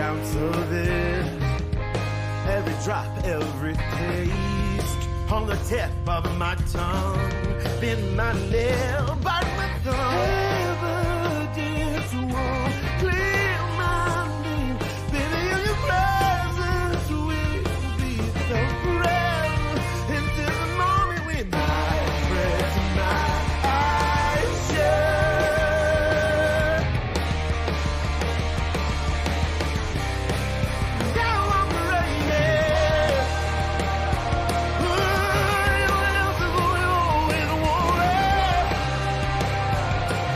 ounce of it, every drop, every taste, on the tip of my tongue, bend my nail, bite my thumb, evidence won't clear my name, baby, your presence will be the forever, until the moment when I press my eyes shut. Now I'm ready. Anyone else is going on with the war?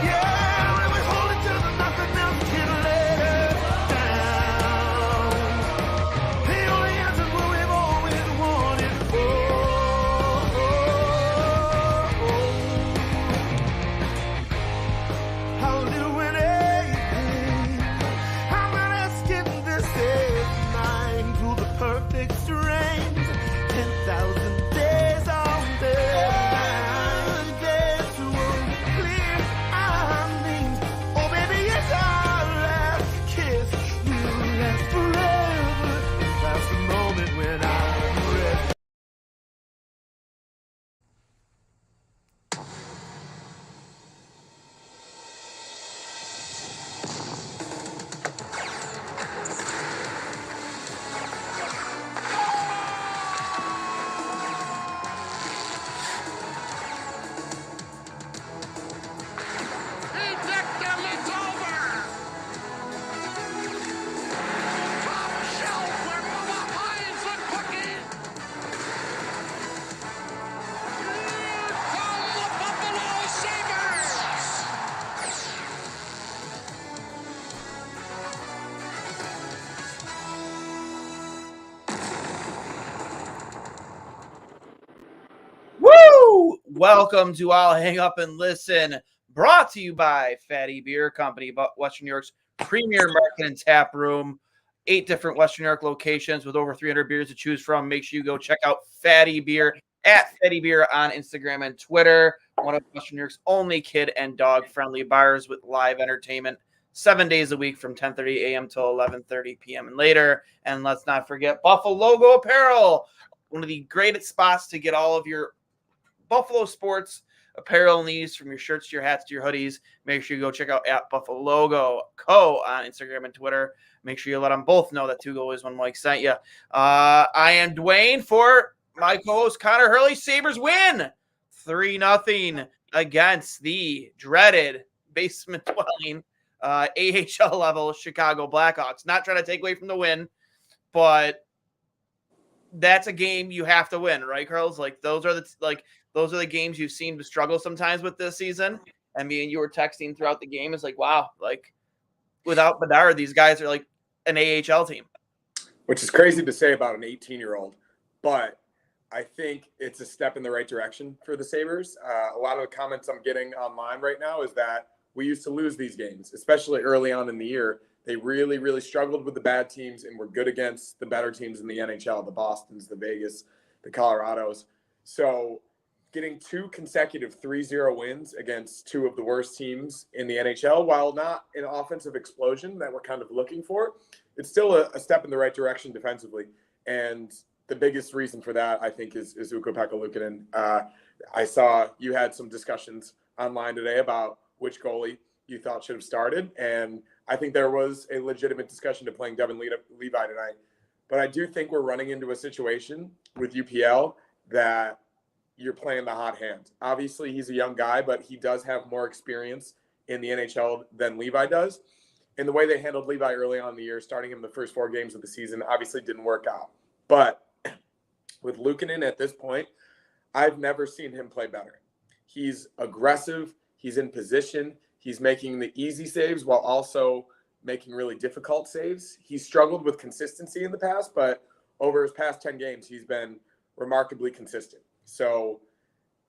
Yeah, when we hold each other, nothing else can let us down. The only answer is we've always wanted for. I'll do anything. I'm not asking this is mine through the perfect strings. 10,000 days on the line. Days won't clear our names. Oh, baby, it's our last kiss. We'll last forever. That's the moment when I'm ready. He decked him, it's over! Top shelf where Mama hides the cookies! Here come the Buffalo Sabres! Woo! Welcome to I'll Hang Up and Listen, brought to you by Fatty Beer Company, Western New York's premier market and tap room. 8 different Western New York locations with over 300 beers to choose from. Make sure you go check out Fatty Beer at Fatty Beer on Instagram and Twitter. One of Western New York's only kid and dog friendly bars with live entertainment 7 days a week from 10:30 a.m. till 11:30 p.m. and later. And let's not forget Buffalo Logo Apparel, one of the greatest spots to get all of your Buffalo sports apparel needs, from your shirts to your hats to your hoodies. Make sure you go check out at Buffalo Logo Co. on Instagram and Twitter. Make sure you let them both know that Two Go is when Mike sent you. I am Duane for my co-host Connor Hurley. Sabres win 3-0 against the dreaded basement dwelling AHL level Chicago Blackhawks. Not trying to take away from the win, but that's a game you have to win, right, Carls? Like those are the games you've seen to struggle sometimes with this season. And me and you were texting throughout the game. It's like, wow, like without Bedard, these guys are like an AHL team. Which is crazy to say about an 18-year-old, but I think it's a step in the right direction for the Sabres. A lot of the comments I'm getting online right now is that we used to lose these games, especially early on in the year. They really, really struggled with the bad teams and were good against the better teams in the NHL, the Bostons, the Vegas, the Colorados. So getting 2 consecutive 3-0 wins against 2 of the worst teams in the NHL, while not an offensive explosion that we're kind of looking for, it's still a step in the right direction defensively. And the biggest reason for that, I think, is Ukko-Pekka Luukkonen. I saw you had some discussions online today about which goalie you thought should have started, and I think there was a legitimate discussion to playing Devin Levi tonight. But I do think we're running into a situation with UPL that you're playing the hot hand. Obviously, he's a young guy, but he does have more experience in the NHL than Levi does. And the way they handled Levi early on in the year, starting him the first 4 games of the season, obviously didn't work out. But with Luukkonen at this point, I've never seen him play better. He's aggressive. He's in position. He's making the easy saves while also making really difficult saves. He's struggled with consistency in the past, but over his past 10 games, he's been remarkably consistent. So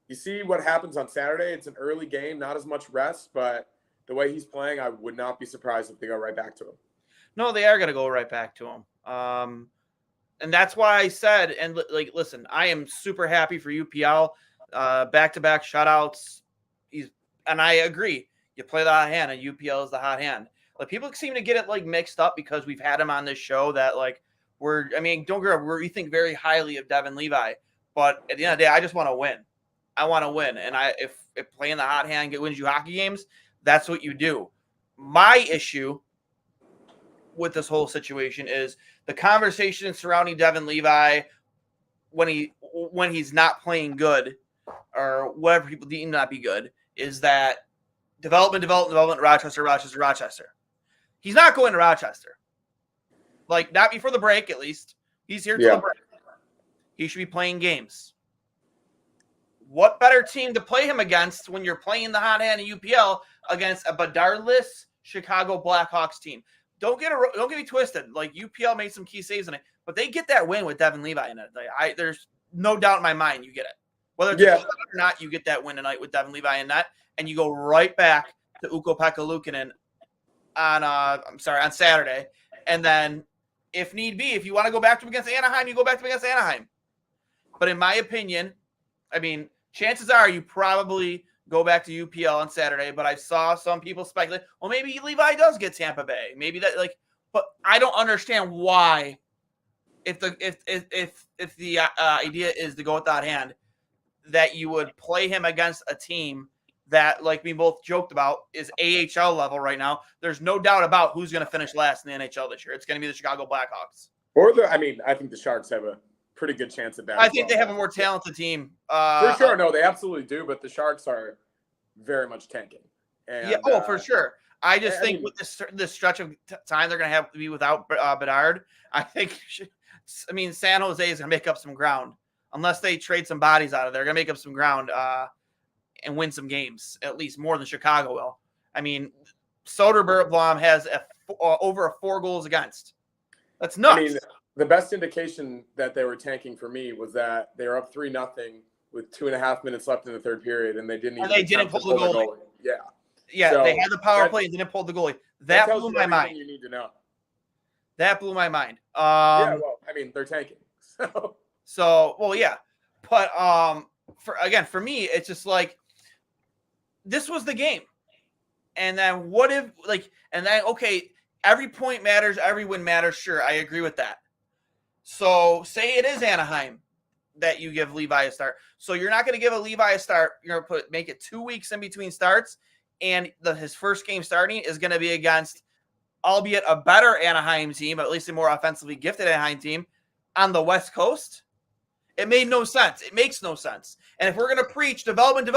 you see what happens on Saturday. It's an early game, not as much rest, but the way he's playing, I would not be surprised if they go right back to him. No, they are going to go right back to him. And that's why I said, and like, listen, I am super happy for UPL, back-to-back shutouts. And I agree. You play the hot hand, and UPL is the hot hand. Like people seem to get it like mixed up because we've had him on this show that like don't get me wrong, we think very highly of Devin Levi, but at the end of the day, I just want to win. I want to win. And if playing the hot hand wins you hockey games, that's what you do. My issue with this whole situation is the conversation surrounding Devin Levi when he's not playing good or whatever people deem not be good is that development, Rochester. He's not going to Rochester. Like, not before the break, at least. He's here till the break. He should be playing games. What better team to play him against when you're playing the hot hand in UPL against a Bedardless Chicago Blackhawks team? Don't get me twisted. Like, UPL made some key saves in it, but they get that win with Devin Levi in it. Like, there's no doubt in my mind you get it. Whether it's or not, you get that win tonight with Devin Levi in that, and you go right back to Ukko-Pekka Luukkonen on Saturday. And then, if need be, if you want to go back to him against Anaheim, you go back to him against Anaheim. But in my opinion, I mean, chances are you probably go back to UPL on Saturday, but I saw some people speculate, well, maybe Levi does get Tampa Bay. Maybe that, like, but I don't understand why, if the idea is to go with that hand, that you would play him against a team that, like we both joked about, is AHL level right now. There's no doubt about who's going to finish last in the NHL this year. It's going to be the Chicago Blackhawks. I think the Sharks have a pretty good chance at that. I think they have a more talented team. For sure. No, they absolutely do. But the Sharks are very much tanking. And, for sure. I just think with this stretch of time they're going to have to be without Bedard, I think, San Jose is going to make up some ground. Unless they trade some bodies out of there, they're going to make up some ground and win some games, at least more than Chicago will. I mean, Soderberg has over 4 goals against. That's nuts. I mean, the best indication that they were tanking for me was that they were up 3-0 with 2.5 minutes left in the third period, and they didn't pull the goalie. Yeah, so they had the power play and didn't pull the goalie. That blew my mind. You need to know. That blew my mind. They're tanking. But for me, it's just like this was the game, and then what if every point matters, every win matters. Sure, I agree with that. So say it is Anaheim that you give Levi a start. So you're not going to give a Levi a start. You're going to make it 2 weeks in between starts, and his first game starting is going to be against, albeit a better Anaheim team, but at least a more offensively gifted Anaheim team on the West Coast. It made no sense. It makes no sense. And if we're going to preach development,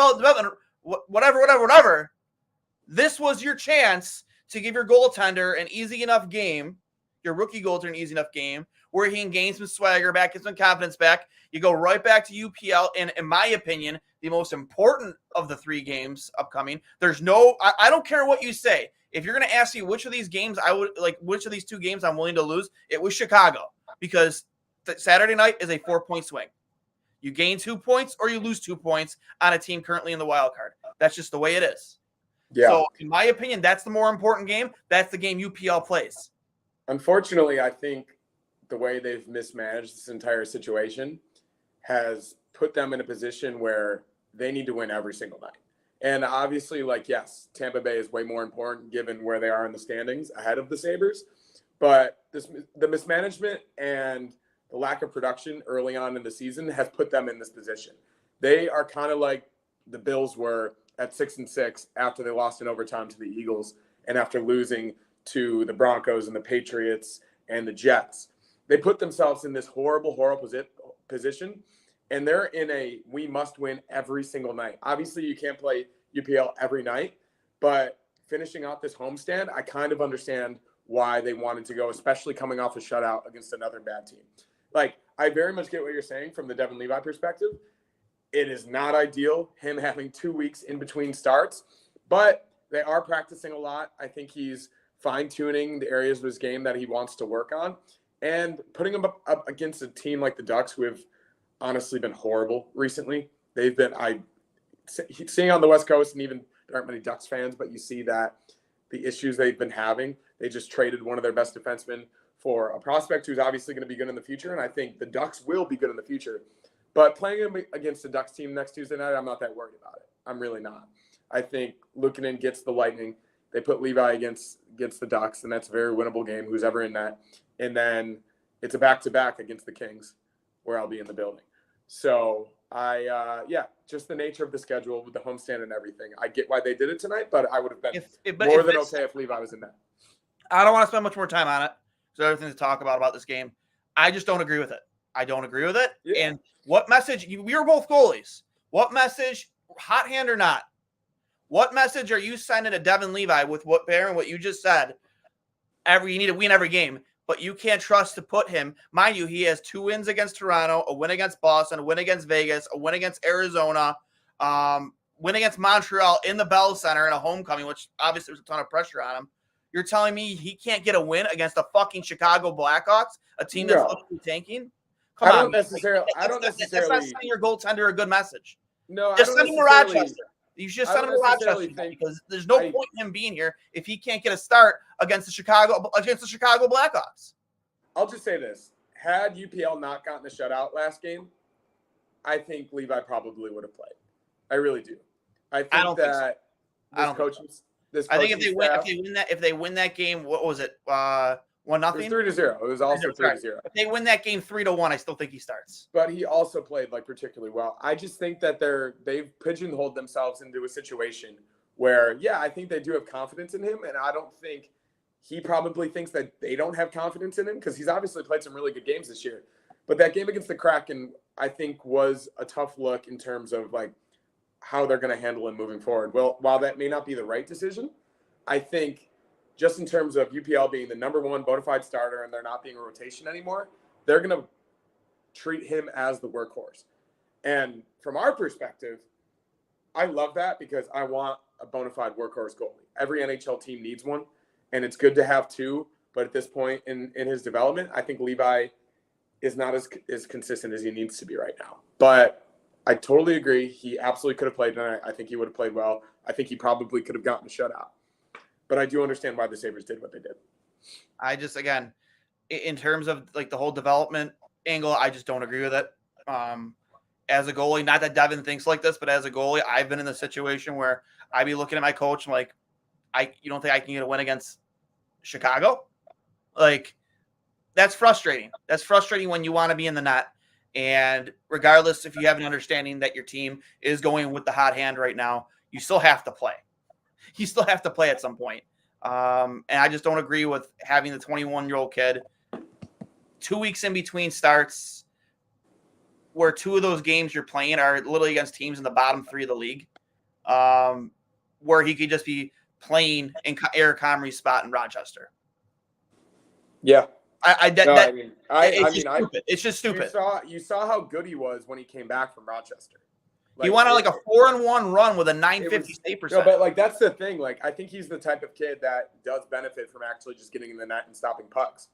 whatever, this was your chance to give your goaltender an easy enough game, your rookie goaltender an easy enough game, where he can gain some swagger back, get some confidence back. You go right back to UPL, and in my opinion, the most important of the 3 games upcoming. I don't care what you say. If you're going to ask me which of these games which of these 2 games I'm willing to lose, it was Chicago, because Saturday night is a 4-point swing. You gain 2 points or you lose 2 points on a team currently in the wild card. That's just the way it is. Yeah. So in my opinion, that's the more important game. That's the game UPL plays. Unfortunately, I think the way they've mismanaged this entire situation has put them in a position where they need to win every single night. And obviously, yes, Tampa Bay is way more important given where they are in the standings ahead of the Sabres. But the mismanagement and the lack of production early on in the season has put them in this position. They are kind of like the Bills were at 6-6 after they lost in overtime to the Eagles and after losing to the Broncos and the Patriots and the Jets. They put themselves in this horrible position, and they're in a we must win every single night. Obviously, you can't play UPL every night, but finishing off this homestand, I kind of understand why they wanted to go, especially coming off a shutout against another bad team. I very much get what you're saying from the Devin Levi perspective. It is not ideal, him having 2 weeks in between starts, but they are practicing a lot. I think he's fine-tuning the areas of his game that he wants to work on, and putting him up against a team like the Ducks, who have honestly been horrible recently. They've been, seeing on the West Coast, and even there aren't many Ducks fans, but you see that the issues they've been having. They just traded one of their best defensemen for a prospect who's obviously going to be good in the future, and I think the Ducks will be good in the future. But playing him against the Ducks team next Tuesday night, I'm not that worried about it. I'm really not. I think Luukkonen gets the Lightning. They put Levi against the Ducks, and that's a very winnable game, who's ever in that. And then it's a back-to-back against the Kings, where I'll be in the building. So just the nature of the schedule with the homestand and everything. I get why they did it tonight, but I would have been more than okay if Levi was in that. I don't want to spend much more time on it. There's other things to talk about this game. I just don't agree with it. I don't agree with it. Yeah. And what message? We were both goalies. What message, hot hand or not, what message are you sending to Devin Levi with what Baron, what you just said? You need to win every game, but you can't trust to put him. Mind you, he has 2 wins against Toronto, a win against Boston, a win against Vegas, a win against Arizona, win against Montreal in the Bell Center in a homecoming, which obviously there's a ton of pressure on him. You're telling me he can't get a win against the fucking Chicago Blackhawks, a team that's looking tanking? Come on. That's not sending your goaltender a good message. No, just send him to Rochester. You should send him to Rochester because there's no point in him being here if he can't get a start against the Chicago Blackhawks. I'll just say this: had UPL not gotten a shutout last game, I think Levi probably would have played. I really do. I think if they win that game, what was it? 1-0. It was 3-0. It was also 3-0. If they win that game 3-1, I still think he starts. But he also played particularly well. I just think that they've pigeonholed themselves into a situation where, I think they do have confidence in him, and I don't think he probably thinks that they don't have confidence in him because he's obviously played some really good games this year. But that game against the Kraken, I think, was a tough look in terms of how they're going to handle him moving forward. Well, while that may not be the right decision, I think just in terms of UPL being the number 1 bona fide starter and there not being a rotation anymore, they're going to treat him as the workhorse. And from our perspective, I love that because I want a bona fide workhorse goalie. Every NHL team needs one, and it's good to have 2. But at this point in his development, I think Levi is not as consistent as he needs to be right now. But I totally agree. He absolutely could have played tonight. I think he would have played well. I think he probably could have gotten a shutout. But I do understand why the Sabres did what they did. I just, again, in terms of the whole development angle, I just don't agree with it. As a goalie, not that Devin thinks like this, but as a goalie, I've been in the situation where I'd be looking at my coach and you don't think I can get a win against Chicago? That's frustrating. That's frustrating when you want to be in the net. And regardless if you have an understanding that your team is going with the hot hand right now, you still have to play. You still have to play at some point. And I just don't agree with having the 21-year-old kid 2 weeks in between starts where 2 of those games you're playing are literally against teams in the bottom 3 of the league, where he could just be playing in Eric Comrie's spot in Rochester. Yeah. It's just stupid. You saw how good he was when he came back from Rochester. He went on a 4-1 run with a 950 save percent. No, but that's the thing. I think he's the type of kid that does benefit from actually just getting in the net and stopping pucks,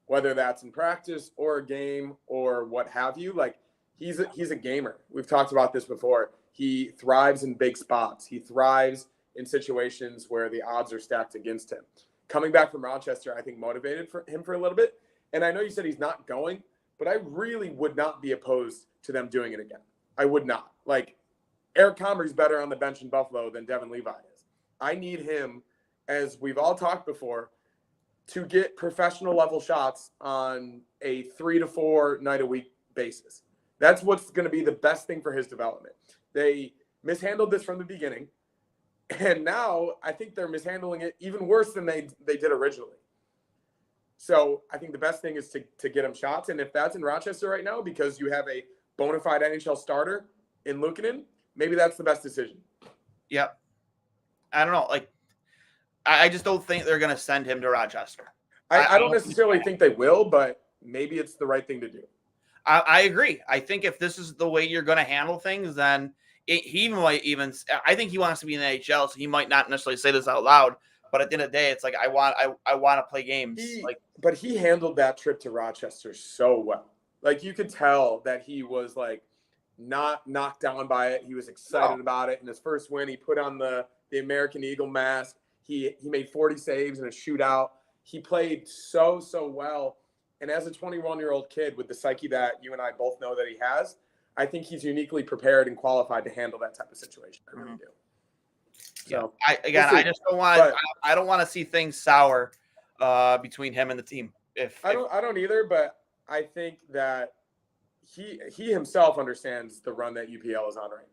whether that's in practice or a game or what have you. He's a gamer. We've talked about this before. He thrives in big spots. He thrives in situations where the odds are stacked against him. Coming back from Rochester, I think motivated him for a little bit. And I know you said he's not going, but I really would not be opposed to them doing it again. I would not. Eric Comrie's better on the bench in Buffalo than Devin Levi is. I need him, as we've all talked before, to get professional level shots on a 3 to 4 night a week basis. That's what's going to be the best thing for his development. They mishandled this from the beginning, and now I think they're mishandling it even worse than they did originally. So I think the best thing is to get him shots, and if that's in Rochester right now because you have a bona fide NHL starter in Luukkonen, maybe that's the best decision. Yep. I don't know. I just don't think they're going to send him to Rochester. I don't necessarily think they will, but maybe it's the right thing to do. I agree. I think if this is the way you're going to handle things, then he might even – I think he wants to be in the NHL, so he might not necessarily say this out loud. But at the end of the day, it's I want to play games. But he handled that trip to Rochester so well. You could tell that he was not knocked down by it. He was excited about it. In his first win, he put on the American Eagle mask. He made 40 saves in a shootout. He played so well. And as a 21-year-old kid with the psyche that you and I both know that he has, I think he's uniquely prepared and qualified to handle that type of situation. I really do. So I just don't want to. I don't want to see things sour between him and the team. I don't either, but I think that he himself understands the run that UPL is on right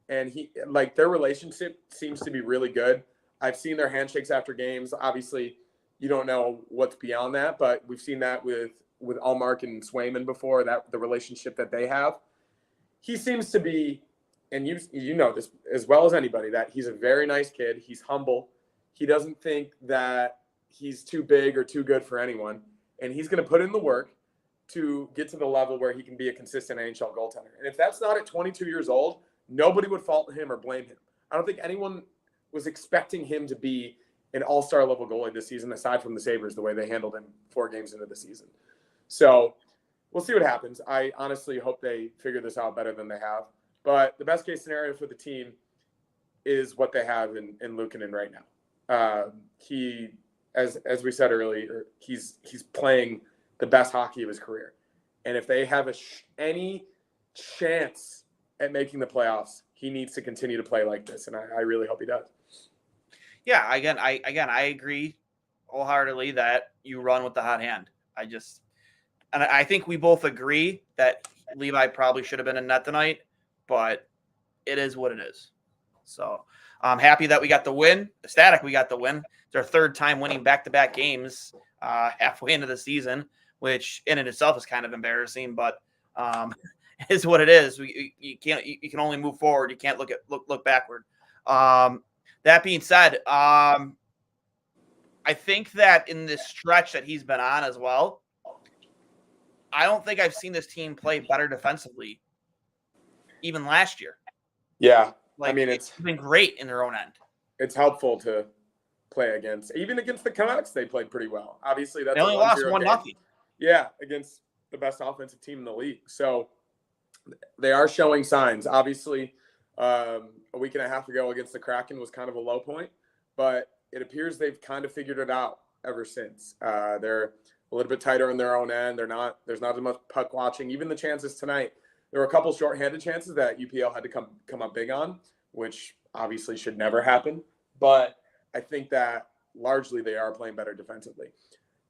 now, and their relationship seems to be really good. I've seen their handshakes after games. Obviously, you don't know what's beyond that, but we've seen that with Allmark and Swayman before, that the relationship that they have. He seems to be, and you know this as well as anybody, that he's a very nice kid. He's humble. He doesn't think that he's too big or too good for anyone, and he's going to put in the work to get to the level where he can be a consistent NHL goaltender. And if that's not at 22 years old, nobody would fault him or blame him. I don't think anyone was expecting him to be an all-star level goalie this season, aside from the Sabres, the way they handled him 4 games into the season. So we'll see what happens. I honestly hope they figure this out better than they have. But the best case scenario for the team is what they have in Luukkonen right now. He, as we said earlier, he's playing the best hockey of his career. And if they have any chance at making the playoffs, he needs to continue to play like this. And I really hope he does. Yeah, I agree wholeheartedly that you run with the hot hand. I think we both agree that Levi probably should have been in net tonight, but it is what it is. So I'm happy that we got the win. Ecstatic we got the win. It's our 3rd time winning back-to-back games halfway into the season, which in and itself is kind of embarrassing, but it is what it is. You can only move forward. You can't look backward. That being said, I think that in this stretch that he's been on as well, I don't think I've seen this team play better defensively, even last year. Yeah. It's been great in their own end. It's helpful to play even against the Canucks, they played pretty well. Obviously, that's they only lost 1-0. Yeah, against the best offensive team in the league. So they are showing signs. Obviously, a week and a half ago against the Kraken was kind of a low point, but it appears they've kind of figured it out ever since. They're a little bit tighter in their own end. There's not as much puck watching. Even the chances tonight, there were a couple shorthanded chances that UPL had to come up big on, which obviously should never happen. But I think that largely they are playing better defensively.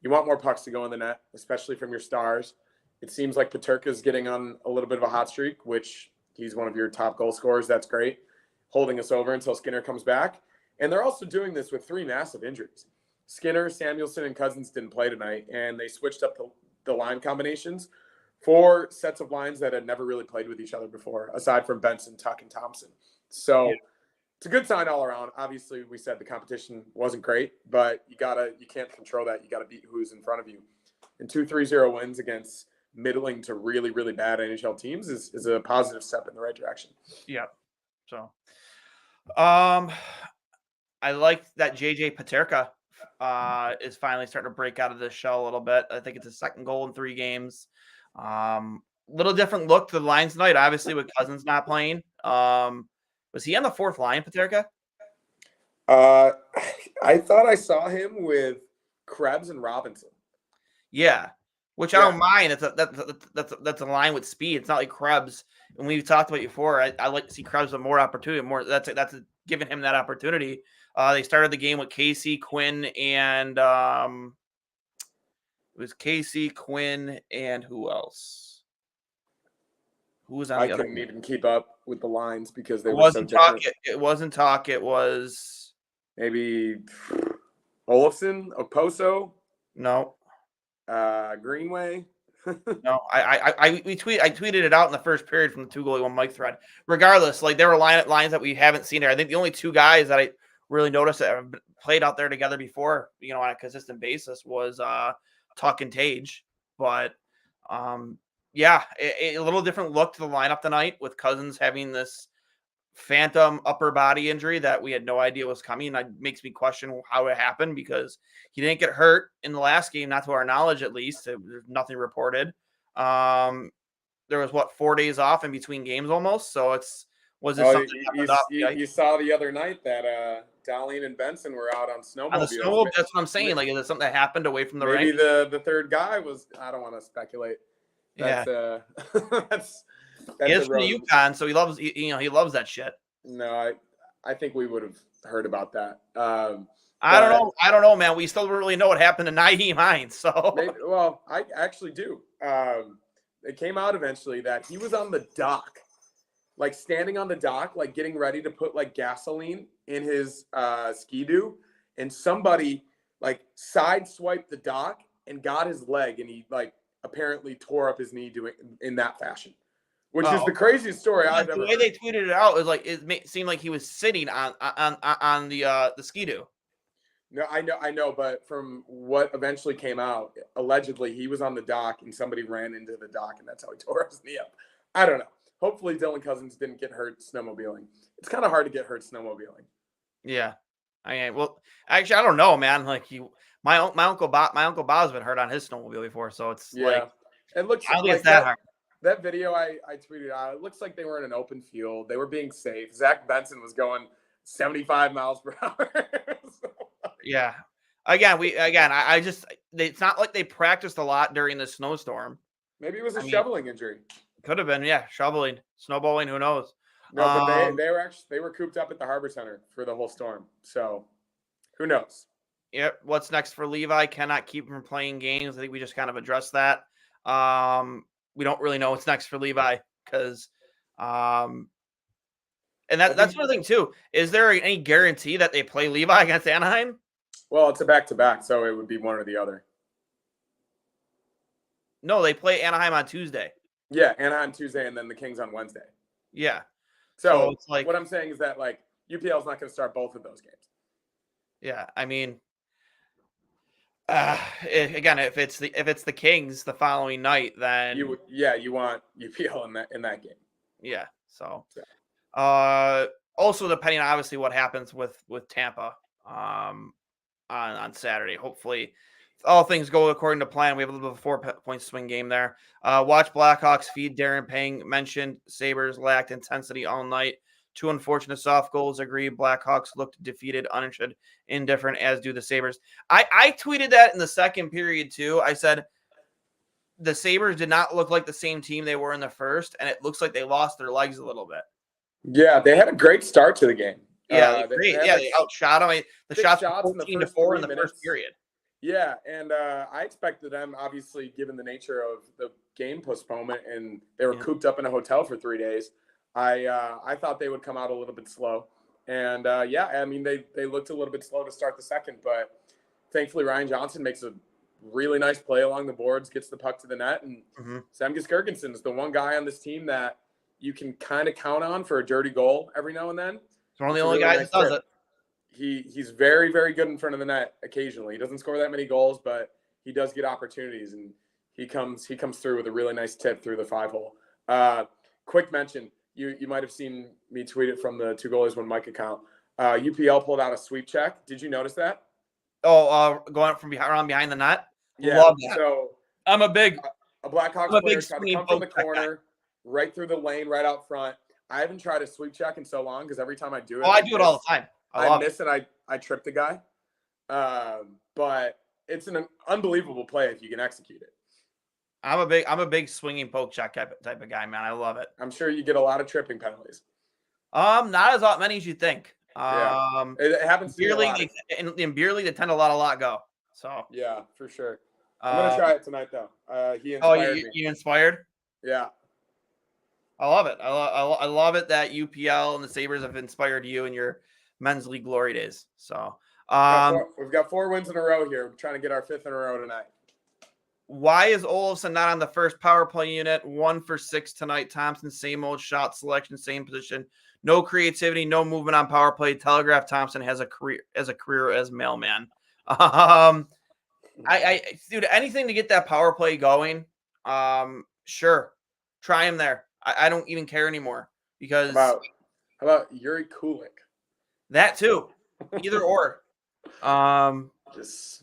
You want more pucks to go in the net, especially from your stars. It seems like Peterka's getting on a little bit of a hot streak, which he's one of your top goal scorers. That's great. Holding us over until Skinner comes back. And they're also doing this with 3 massive injuries. Skinner, Samuelson, and Cousins didn't play tonight, and they switched up the line combinations. 4 sets of lines that had never really played with each other before, aside from Benson, Tuck, and Thompson. So It's a good sign all around. Obviously, we said the competition wasn't great, but you can't control that. You got to beat who's in front of you. And 2-3-0 wins against middling to really, really bad NHL teams is a positive step in the right direction. Yeah. So, I like that JJ Peterka is finally starting to break out of this shell a little bit. I think it's his 2nd goal in 3 games. Little different look to the lines tonight, obviously, with Cousins not playing. Was he on the 4th line, Peterka? I thought I saw him with Krebs and Robinson. Yeah, which I don't mind. That's a line with speed. It's not like Krebs. And we've talked about it before. I like to see Krebs with more opportunity. That's giving him that opportunity. They started the game with Casey, Quinn, and it was Casey, Quinn, and who else? Who was on the other? I couldn't even keep up with the lines because they were so different. It wasn't Talk. It was maybe Olofsson, Oposo. No. Greenway. No, I tweeted it out in the first period from the 2-goalie 1 mic thread. Regardless, there were lines that we haven't seen there. I think the only 2 guys that I really noticed that have played out there together before, on a consistent basis, was Tuck and Tage. But a little different look to the lineup tonight with Cousins having this phantom upper body injury that we had no idea was coming. That makes me question how it happened because he didn't get hurt in the last game, not to our knowledge at least. There's nothing reported. There was 4 days off in between games almost. So something you saw the other night that Darlene and Benson were out on snowmobile. On the snowmobile, that's what I'm saying. Is it something that happened away from the maybe rink? the 3rd guy was. I don't want to speculate. That's, that's he is from the Yukon, so he loves he loves that shit. No, I think we would have heard about that. I don't know, man. We still don't really know what happened to Naeem Hines. So well, I actually do. It came out eventually that he was on the dock, like standing on the dock, like getting ready to put like gasoline in his ski-doo, and somebody like sideswiped the dock and got his leg, and he like apparently tore up his knee doing in that fashion, which is the craziest story I've ever heard. The way they tweeted it out was like it seemed like he was sitting on the ski-doo. No, I know, but from what eventually came out, allegedly he was on the dock and somebody ran into the dock, and that's how he tore his knee up. I don't know. Hopefully Dylan Cousins didn't get hurt snowmobiling. It's kind of hard to get hurt snowmobiling. Yeah, well, actually, I don't know, man. Like my uncle Bob's been hurt on his snowmobile before, so it's like it looks. I don't think like it's that hard. That video I tweeted out, it looks like they were in an open field. They were being safe. Zach Benson was going 75 miles per hour. Yeah. I just it's not like they practiced a lot during the snowstorm. Maybe it was a shoveling injury. Could have been, yeah, shoveling, snowballing, who knows? No, but they were cooped up at the Harbor Center for the whole storm. So who knows? Yep. What's next for Levi? Cannot keep him from playing games. I think we just kind of addressed that. We don't really know what's next for Levi because and that's another thing too. Is there any guarantee that they play Levi against Anaheim? Well, it's a back-to-back, so it would be one or the other. No, they play Anaheim on Tuesday. Yeah, Anaheim Tuesday, and then the Kings on Wednesday. Yeah. So it's like, what I'm saying is that like UPL is not going to start both of those games. Yeah, I mean, again, if it's the Kings the following night, then you want UPL in that game. Yeah. So, also depending on obviously what happens with Tampa, on Saturday. Hopefully, all things go according to plan. We have a little bit of a 4-point swing game there. Watch Blackhawks feed Darren Pang. Mentioned Sabres lacked intensity all night. 2 unfortunate soft goals. Agreed. Blackhawks looked defeated, uninterested, indifferent, as do the Sabres. I tweeted that in the second period too. I said the Sabres did not look like the same team they were in the first, and it looks like they lost their legs a little bit. Yeah, they had a great start to the game. Yeah, they outshot them. The shots were 14-4 in the first period. Yeah, and I expected them, obviously, given the nature of the game postponement, and they were cooped up in a hotel for 3 days. I thought they would come out a little bit slow. And, they looked a little bit slow to start the second, but thankfully Ryan Johnson makes a really nice play along the boards, gets the puck to the net, and Sam Giskerkinson is the one guy on this team that you can kind of count on for a dirty goal every now and then. It's one of the only guys that does it. He's very, very good in front of the net occasionally. He doesn't score that many goals, but he does get opportunities, and he comes through with a really nice tip through the 5-hole. Quick mention, you might have seen me tweet it from the Two Goalies One Mic account. UPL pulled out a sweep check. Did you notice that? Oh, going up from behind the net? Yeah. Love that. So I'm a Blackhawks player tried to come from the corner, right through the lane, right out front. I haven't tried a sweep check in so long because every time I do it, I do it all the time. I miss it. I trip the guy. But it's an unbelievable play if you can execute it. I'm a big swinging poke check type of guy, man. I love it. I'm sure you get a lot of tripping penalties. Not as many as you think. It happens to Beer League, in Beer League, they tend to let a lot go. So yeah, for sure. I'm gonna try it tonight though. He inspired me. You inspired? Yeah. I love it. I love it that UPL and the Sabres have inspired you in your men's league glory days. So we've got 4 wins in a row here. We're trying to get our 5th in a row tonight. Why is Olofsson not on the first power play unit? 1 for 6 tonight. Thompson, same old shot selection, same position. No creativity, no movement on power play. Telegraph Thompson has a career as mailman. Dude, anything to get that power play going. Sure, try him there. I don't even care anymore because how about Yuri Kulik? That too, either or. It's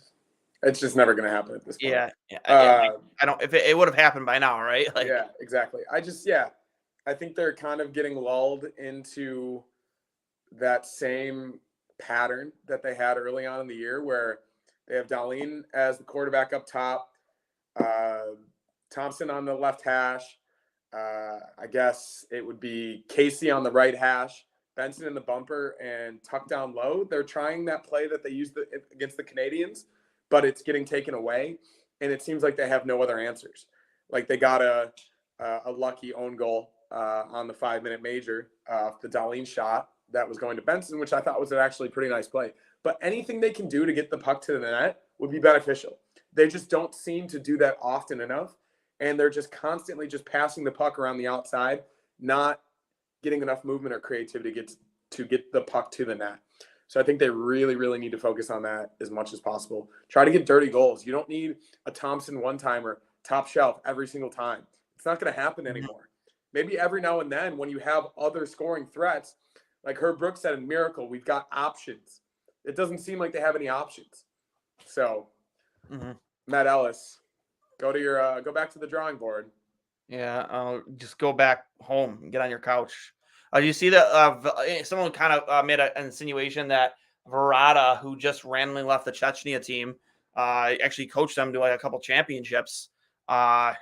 just never going to happen at this point. Yeah. I don't. If it would have happened by now, right? Yeah, exactly. I think they're kind of getting lulled into that same pattern that they had early on in the year, where they have Dahlin as the quarterback up top, Thompson on the left hash. I guess it would be Casey on the right hash, Benson in the bumper and tuck down low. They're trying that play that they used against the Canadians, but it's getting taken away, and it seems like they have no other answers. Like they got a lucky own goal on the 5-minute major, the Dahlin shot that was going to Benson, which I thought was an actually pretty nice play. But anything they can do to get the puck to the net would be beneficial. They just don't seem to do that often enough, and they're just constantly just passing the puck around the outside, not getting enough movement or creativity to get the puck to the net. So I think they really, really need to focus on that as much as possible. Try to get dirty goals. You don't need a Thompson one-timer, top shelf every single time. It's not going to happen anymore. Maybe every now and then when you have other scoring threats, like Herb Brooks said in Miracle, we've got options. It doesn't seem like they have any options. So, Matt Ellis, go back to the drawing board. Yeah, I'll just go back home and get on your couch. You see that someone kind of made an insinuation that Verada, who just randomly left the Chechnya team, actually coached them to like a couple championships, offered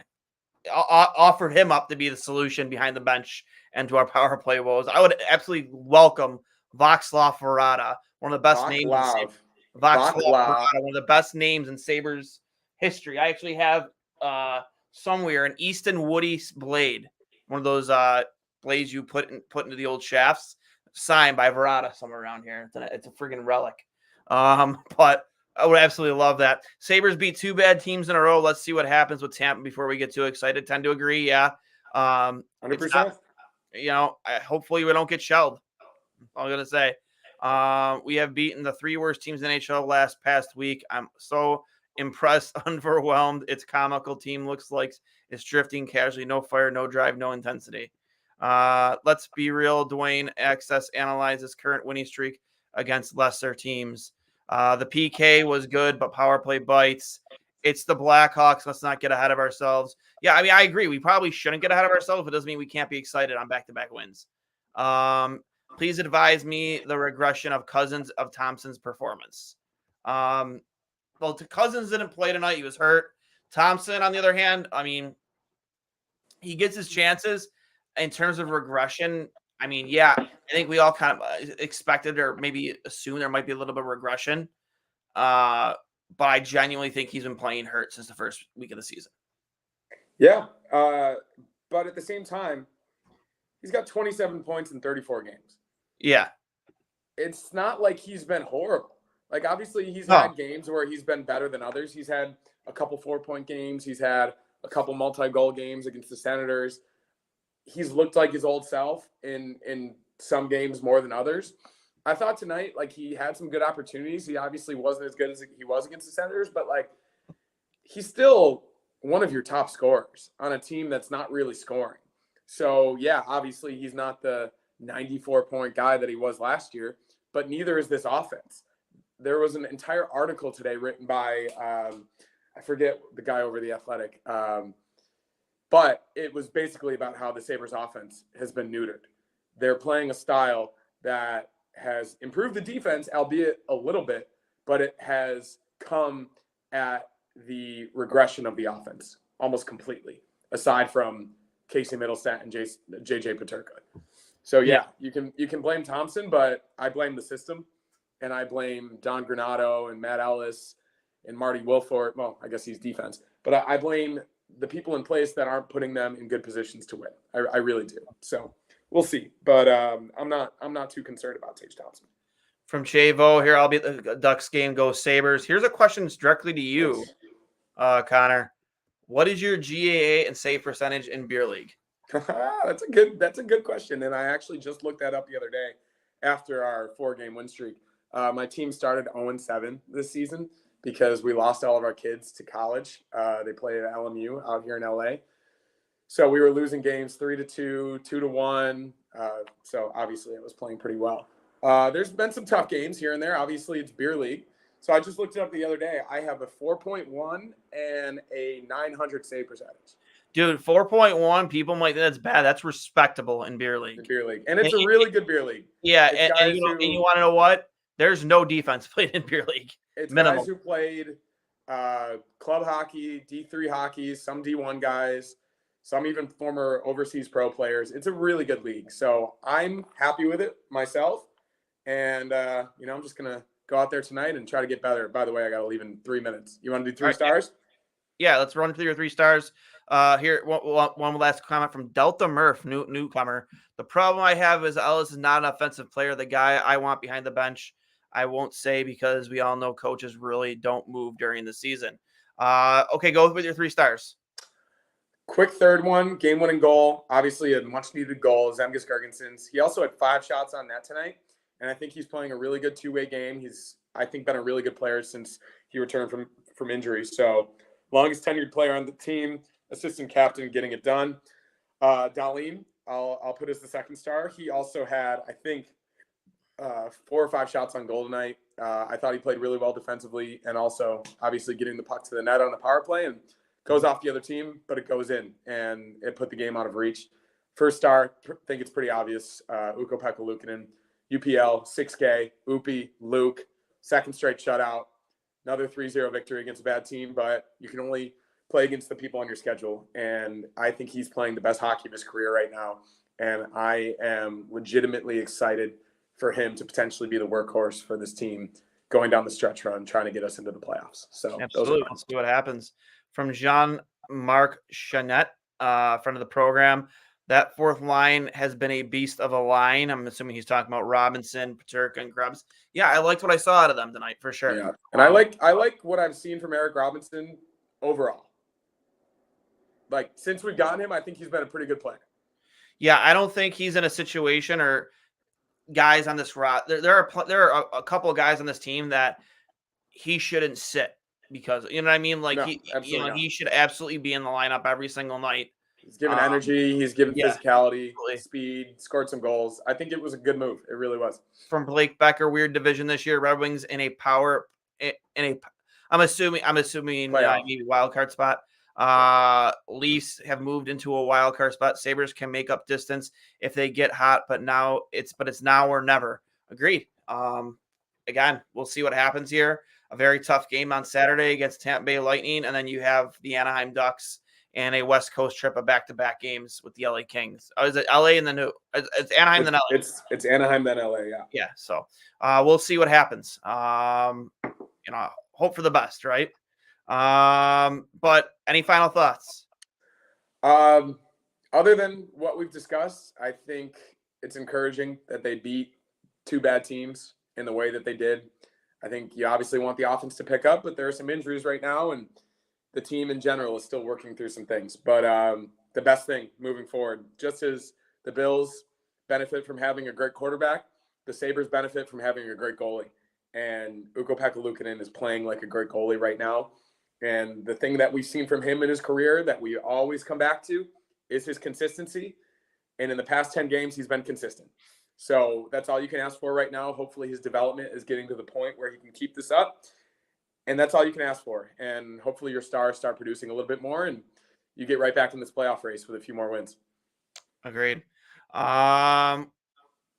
him up to be the solution behind the bench and to our power play woes. I would absolutely welcome Václav Verada, one of the best names. Václav Verada, one of the best names in Sabres history. I actually have somewhere an Easton Woody blade, one of those blades you put into the old shafts, signed by Verada somewhere around here. It's a friggin' relic. But I would absolutely love that. Sabres beat 2 bad teams in a row. Let's see what happens with Tampa before we get too excited. Tend to agree, yeah. 100%. Hopefully we don't get shelled. All I'm gonna say. We have beaten the 3 worst teams in NHL past week. I'm so impressed, overwhelmed. Its comical team looks like it's drifting casually. No fire, no drive, no intensity. Let's be real. Duane Access analyzes current winning streak against lesser teams. The PK was good, but power play bites. It's the Blackhawks. Let's not get ahead of ourselves. Yeah, I mean, I agree. We probably shouldn't get ahead of ourselves. It doesn't mean we can't be excited on back-to-back wins. Please advise me the regression of Cousins of Thompson's performance. Well, Cousins didn't play tonight. He was hurt. Thompson, on the other hand, I mean, he gets his chances. In terms of regression, I mean, yeah, I think we all kind of expected or maybe assumed there might be a little bit of regression. But I genuinely think he's been playing hurt since the first week of the season. Yeah, but at the same time, he's got 27 points in 34 games. Yeah. It's not like he's been horrible. Like, obviously, he's had games where he's been better than others. He's had a couple 4-point games. He's had a couple multi-goal games against the Senators. He's looked like his old self in some games more than others. I thought tonight, like, he had some good opportunities. He obviously wasn't as good as he was against the Senators, but, like, he's still one of your top scorers on a team that's not really scoring. So, yeah, obviously he's not the 94-point guy that he was last year, but neither is this offense. There was an entire article today written by, I forget the guy over The Athletic, but it was basically about how the Sabres offense has been neutered. They're playing a style that has improved the defense, albeit a little bit, but it has come at the regression of the offense almost completely, aside from Casey Middlestat and JJ Peterka. So, yeah, you can blame Thompson, but I blame the system, and I blame Don Granato and Matt Ellis and Marty Wilford. Well, I guess he's defense. But I blame the people in place that aren't putting them in good positions to win. I really do. So we'll see. But I'm not too concerned about Tage Thompson. From Chavo here, I'll be at the Ducks game. Go Sabres. Here's a question directly to you, Connor. What is your GAA and save percentage in beer league? That's a good question. And I actually just looked that up the other day after our 4-game win streak. My team started 0-7 this season because we lost all of our kids to college. They played at LMU out here in LA. So we were losing games 3-2, 2-1. So obviously it was playing pretty well. There's been some tough games here and there. Obviously it's beer league. So I just looked it up the other day. I have a 4.1 and a 900 save percentage. Dude, 4.1, people might think that's bad. That's respectable in beer league. And it's a really good beer league. Yeah, and you want to know what? There's no defense played in beer league. It's guys who played club hockey, D3 hockey, some D1 guys. some even former overseas pro players. It's a really good league. So I'm happy with it myself. And, I'm just going to go out there tonight and try to get better. By the way, I got to leave in 3 minutes. You want to do 3 stars? Yeah, let's run through your 3 stars. Here, one last comment from Delta Murph, newcomer. The problem I have is Ellis is not an offensive player. The guy I want behind the bench, I won't say because we all know coaches really don't move during the season. Okay, go with your 3 stars. Quick third one, game-winning goal. Obviously, a much-needed goal, Zemgus Girgensons. He also had 5 shots on net tonight, and I think he's playing a really good two-way game. He's, I think, been a really good player since he returned from injury. So, longest tenured player on the team, assistant captain, getting it done. Darlene, I'll put as the 2nd star. He also had, I think, 4 or 5 shots on goal tonight. I thought he played really well defensively, and also obviously getting the puck to the net on the power play and goes off the other team, but it goes in, and it put the game out of reach. 1st star, I think it's pretty obvious. Ukko-Pekka Luukkonen, UPL, 6K, Upi, Luke, 2nd straight shutout, another 3-0 victory against a bad team, but you can only play against the people on your schedule, and I think he's playing the best hockey of his career right now, and I am legitimately excited for him to potentially be the workhorse for this team going down the stretch run, trying to get us into the playoffs. So absolutely, let's see what happens. From Jean-Marc Chanette, friend of the program, that 4th line has been a beast of a line. I'm assuming he's talking about Robinson, Paterka, and Krebs. Yeah, I liked what I saw out of them tonight for sure. Yeah, and I like what I've seen from Eric Robinson overall. Like, since we've gotten him, I think he's been a pretty good player. Yeah, I don't think he's in a situation or guys on this roster. There are a couple of guys on this team that he shouldn't sit. Because, you know what I mean? Like, no, he should absolutely be in the lineup every single night. He's given energy. He's given physicality, absolutely. Speed, scored some goals. I think it was a good move. It really was. From Blake Becker, weird division this year. Red Wings I'm assuming maybe wild card spot. Leafs have moved into a wild card spot. Sabres can make up distance if they get hot, but it's now or never. Agreed. Again, we'll see what happens here. A very tough game on Saturday against Tampa Bay Lightning, and then you have the Anaheim Ducks and a West Coast trip of back-to-back games with the LA Kings. Oh, is it LA and then who? It's Anaheim then LA. It's Anaheim then LA. Yeah. Yeah. So we'll see what happens. Hope for the best, right? But any final thoughts? Other than what we've discussed, I think it's encouraging that they beat 2 bad teams in the way that they did. I think you obviously want the offense to pick up, but there are some injuries right now, and the team in general is still working through some things. But the best thing moving forward, just as the Bills benefit from having a great quarterback, the Sabres benefit from having a great goalie. And Ukko-Pekka Luukkonen is playing like a great goalie right now. And the thing that we've seen from him in his career that we always come back to is his consistency. And in the past 10 games, he's been consistent. So that's all you can ask for right now. Hopefully his development is getting to the point where he can keep this up. And that's all you can ask for. And hopefully your stars start producing a little bit more and you get right back in this playoff race with a few more wins. Agreed.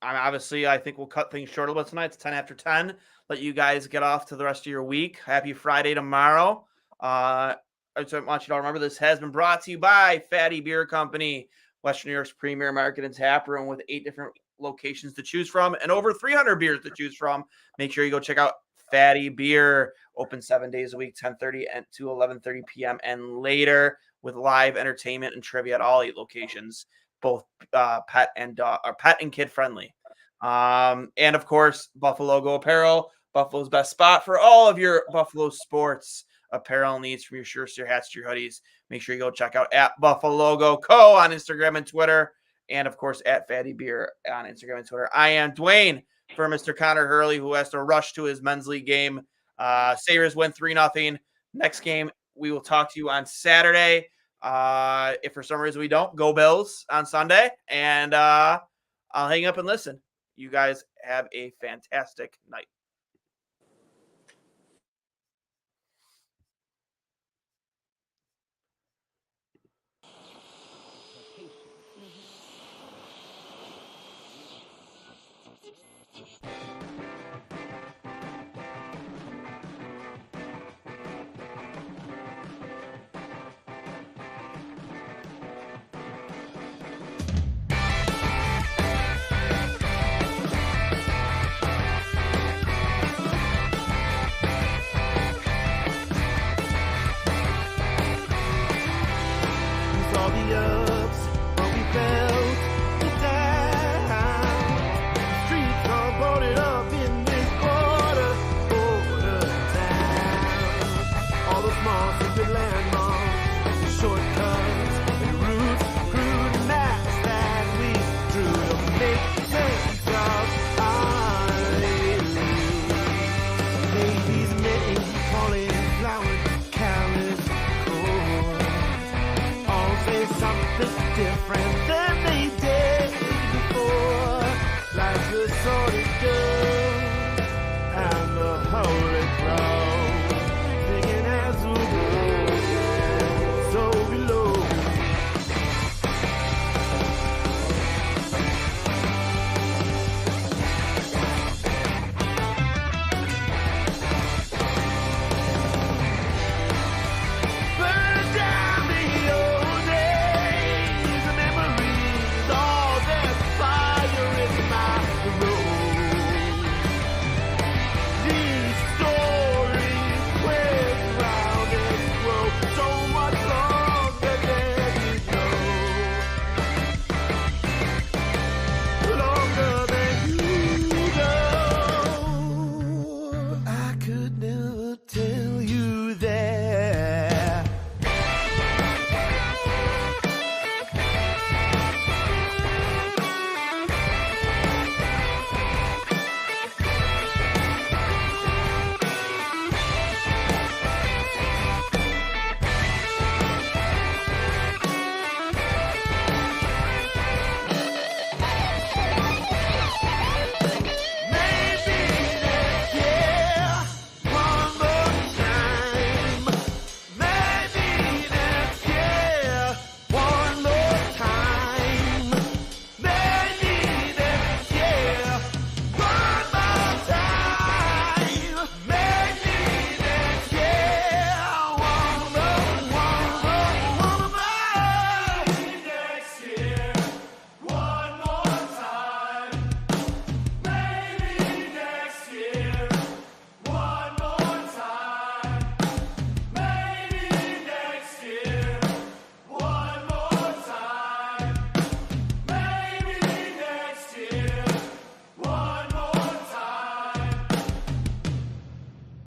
Obviously, I think we'll cut things short a little bit tonight. It's 10 after 10. Let you guys get off to the rest of your week. Happy Friday tomorrow. I just want you to remember this has been brought to you by Fatty Beer Company, Western New York's premier market and tap room with 8 different locations to choose from and over 300 beers to choose from. Make sure you go check out Fatty Beer, open 7 days a week, 10:30 to 11:30 p.m. and later with live entertainment and trivia at all 8 locations, both pet and kid friendly. And of course, Buffalo Go Apparel, Buffalo's best spot for all of your Buffalo sports apparel needs, from your shirts to your hats to your hoodies. Make sure you go check out at Buffalo Go Co on Instagram and Twitter. And of course, at Fatty Beer on Instagram and Twitter. I am Duane for Mr. Connor Hurley, who has to rush to his men's league game. Sabres win 3-0. Next game, we will talk to you on Saturday. If for some reason we don't, go Bills on Sunday. And I'll hang up and listen. You guys have a fantastic night. ups, but we felt the down. Streets are boarded up in this border town. All the small secret landmarks, the shortcuts, and routes, crude maps that we drew to make sense of our days. Baby's names calling flowered callous chords. All say something different than